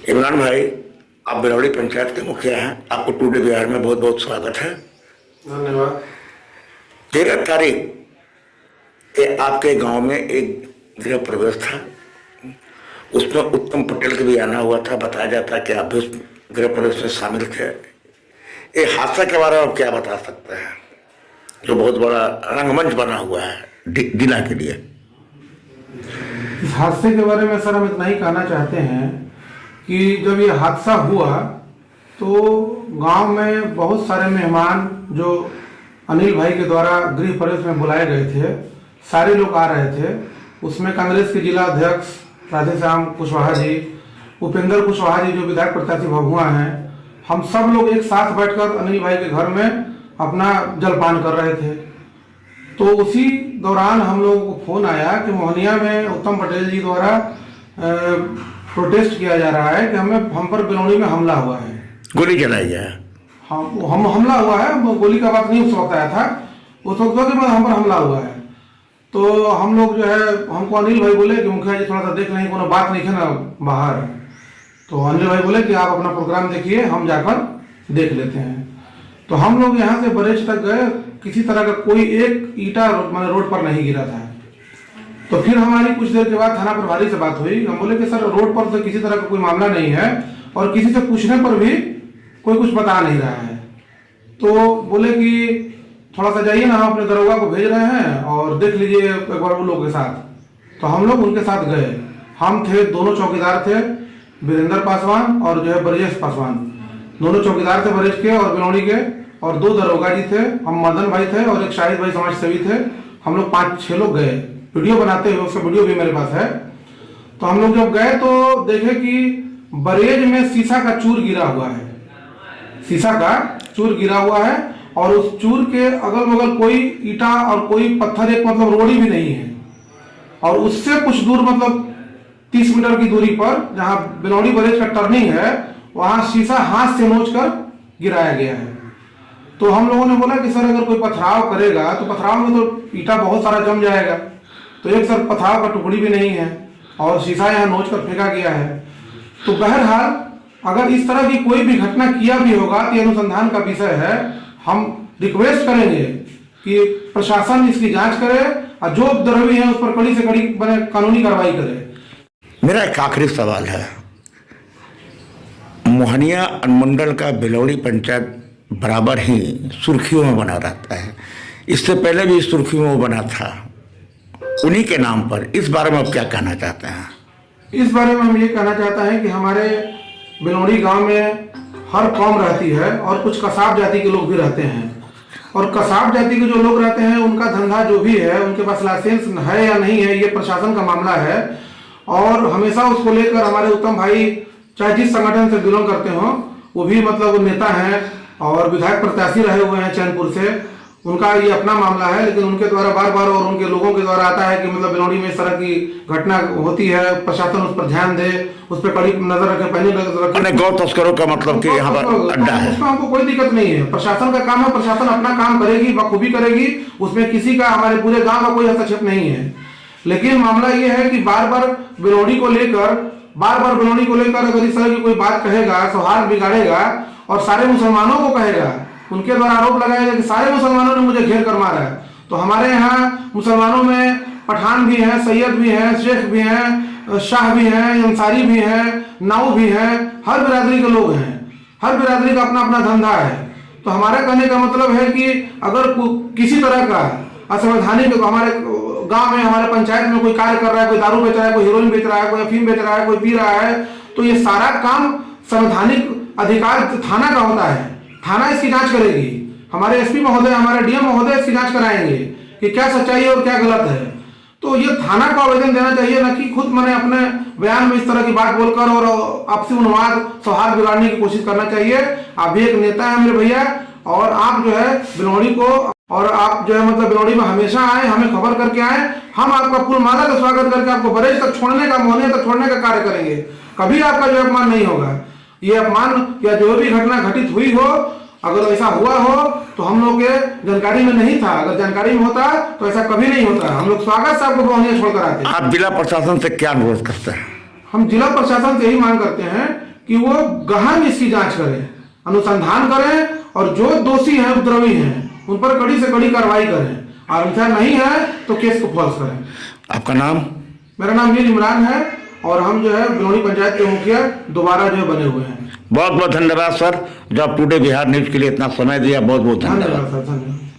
इमरान भाई, आप बिलौड़ी पंचायत के मुखिया हैं। आपको टुडे बिहार में बहुत बहुत स्वागत है। धन्यवाद। 13 तारीख के आपके गांव में एक गृह प्रवेश था, उसमें उत्तम पटेल का भी आना हुआ था। बताया जाता है कि आप भी उस गृह प्रवेश में शामिल थे। ये हादसा के बारे में आप क्या बता सकते हैं, जो बहुत बड़ा रंगमंच बना हुआ है जिला के लिए? इस हादसे के बारे में सर हम इतना ही कहना चाहते हैं कि जब ये हादसा हुआ तो गांव में बहुत सारे मेहमान जो अनिल भाई के द्वारा गृह प्रवेश में बुलाए गए थे, सारे लोग आ रहे थे। उसमें कांग्रेस के जिला अध्यक्ष राधेश्याम कुशवाहा जी, उपेंद्र कुशवाहा जी जो विधायक प्रत्याशी भभुआ हैं, हम सब लोग एक साथ बैठकर अनिल भाई के घर में अपना जलपान कर रहे थे। तो उसी दौरान हम लोगों को फोन आया कि मोहनिया में उत्तम पटेल जी द्वारा प्रोटेस्ट किया जा रहा है कि हम पर बिलौड़ी में हमला हुआ है, गोली चलाई है। हम हमला हुआ है। गोली का बात नहीं उस वक्त आया था, उस वक्त के बाद हम पर हमला हुआ है। तो हम लोग जो है, हमको अनिल भाई बोले कि मुखिया जी थोड़ा सा देख लें, कोनो बात नहीं है ना बाहर। तो अनिल भाई बोले कि आप अपना प्रोग्राम देखिए, हम जाकर देख लेते हैं। तो हम लोग यहाँ से बरेज तक गए, किसी तरह का कोई एक ईंटा मैंने रोड पर नहीं गिरा था। तो फिर हमारी कुछ देर के बाद थाना प्रभारी से बात हुई। हम बोले कि सर रोड पर तो किसी तरह का कोई मामला नहीं है और किसी से पूछने पर भी कोई कुछ बता नहीं रहा है। तो बोले कि थोड़ा सा जाइए ना, हम अपने दरोगा को भेज रहे हैं और देख लीजिए एक बार उन लोगों के साथ। तो हम लोग उनके साथ गए। हम थे, दोनों चौकीदार थे, वीरेंद्र पासवान और जो है ब्रजेश पासवान, दोनों चौकीदार थे बरेज के और बिलौड़ी के, और 2 दरोगा जी थे, हम मदन भाई थे और एक शाहिद भाई समाज सेवी थे। हम लोग 5-6 लोग गए वीडियो बनाते हुए, उसका वीडियो भी मेरे पास है। तो हम लोग जब गए तो देखे कि बरेज में शीशा का चूर गिरा हुआ है, शीशा का चूर गिरा हुआ है, और उस चूर के अगल बगल कोई ईटा और कोई पत्थर, एक मतलब रोड़ी भी नहीं है। और उससे कुछ दूर मतलब 30 मीटर की दूरी पर जहां बिलौड़ी बरेज का टर्निंग है, वहां शीशा हाथ से नोच कर गिराया गया है। तो हम लोगों ने बोला कि सर अगर कोई पथराव करेगा तो पथराव में तो ईटा बहुत सारा जम जाएगा। तो एक सर पथराव का टुकड़ी भी नहीं है और शीशा यहाँ नोच कर फेंका गया है। तो बहरहाल अगर इस तरह की कोई भी घटना किया भी होगा तो अनुसंधान का विषय है। हम रिक्वेस्ट करेंगे कि प्रशासन इसकी जांच करे और जो उपद्रवी है उस पर कड़ी से कड़ी कानूनी कार्रवाई करे। मेरा एक आखिरी सवाल है, मोहनिया अनुमंडल का बिलौड़ी पंचायत बराबर ही सुर्खियों में बना रहता है। इससे पहले भी सुर्खियों में बना था उन्हीं के नाम पर। इस बारे में आप क्या कहना चाहते हैं? इस बारे में हम ये कहना चाहते हैं कि हमारे बिलौड़ी गांव में हर कौम रहती है और कुछ कसाब जाति के लोग भी रहते हैं। और कसाब जाति के जो लोग रहते हैं उनका धंधा जो भी है, उनके पास लाइसेंस है या नहीं है, ये प्रशासन का मामला है। और हमेशा उसको लेकर हमारे उत्तम भाई, चाहे जिस संगठन से बिलोंग करते हो, वो भी मतलब नेता हैं और विधायक प्रत्याशी रहे हुए हैं चैनपुर से, उनका ये अपना मामला है। लेकिन उनके द्वारा बार बार और उनके लोगों के द्वारा आता है कि मतलब बिलौड़ी में इस तरह की घटना होती है, प्रशासन उस पर ध्यान दे, उस पर कड़ी नजर रखे, पहले नजर रखे। गौ तस्करों का मतलब कि यहाँ पर अड्डा है, उसमें हमको कोई दिक्कत नहीं है। प्रशासन का काम है, प्रशासन अपना काम करेगी, बखूबी करेगी, उसमें किसी का, हमारे पूरे गाँव का कोई हस्तक्षेप नहीं है। लेकिन मामला ये है कि बार बार बिलौड़ी को लेकर अगर इस तरह की कोई बात कहेगा, सौहार्द बिगाड़ेगा और सारे मुसलमानों को कहेगा, उनके द्वारा आरोप लगाएगा कि सारे मुसलमानों ने मुझे घेर कर मारा है। तो हमारे यहाँ मुसलमानों में पठान भी हैं, सैयद भी हैं, शेख भी हैं, शाह भी हैं, अंसारी भी हैं, नाऊ भी हैं, हर बिरादरी के लोग हैं। हर बिरादरी का अपना अपना धंधा है। तो हमारे कहने का मतलब है कि अगर किसी तरह का असंवैधानिक हमारे गांव में, हमारे पंचायत में कोई कार्य कर रहा है, कोई दारू बेच रहा है, कोई हीरोइन बेच रहा है, कोई अफीम बेच रहा है, कोई पी रहा है, तो ये सारा काम संवैधानिक अधिकार थाना का होता है। थाना इसकी जांच करेगी। हमारे एसपी महोदय, हमारे डीएम महोदय इसकी जांच कराएंगे कि क्या सच्चाई है और क्या गलत है। तो ये थाना को आवेदन देना चाहिए, न कि खुद मैंने अपने बयान में इस तरह की बात बोलकर और आपसी उन्माद, सौहार्द बिगाड़ने की कोशिश करना चाहिए। आप भी एक नेता है मेरे भैया, और आप जो है बिलौड़ी को, और आप जो है मतलब बिलौड़ी में हमेशा आए, हमें खबर करके आए। हम आपका फूलमाला का स्वागत करके आपको बरेज तक छोड़ने का, मोहनिया तक छोड़ने का कार्य करेंगे। कभी आपका जो अपमान नहीं होगा। ये अपमान या जो भी घटना घटित हुई हो, अगर ऐसा हुआ हो तो हम लोग के जानकारी में नहीं था। अगर जानकारी में होता तो ऐसा कभी नहीं होता। हम लोग स्वागत से आपको मोहनिया छोड़कर आते हैं। आप जिला प्रशासन से क्या अनुरोध करते हैं? हम जिला प्रशासन से यही मांग करते हैं कि वो गहन इसकी जांच करें, अनुसंधान करें और जो दोषी हैं, उपद्रवी हैं, उन पर कड़ी से कड़ी कार्रवाई करें, और अन्यथा नहीं है तो केस को फॉल्स करें। आपका नाम? मेरा नाम मीर इमरान है और हम जो है बिलोनी पंचायत के मुखिया दोबारा जो है बने हुए हैं। बहुत बहुत धन्यवाद सर, जो आप टुडे बिहार न्यूज के लिए इतना समय दिया, बहुत बहुत धन्यवाद। धन्यवाद सर, धन्यवाद।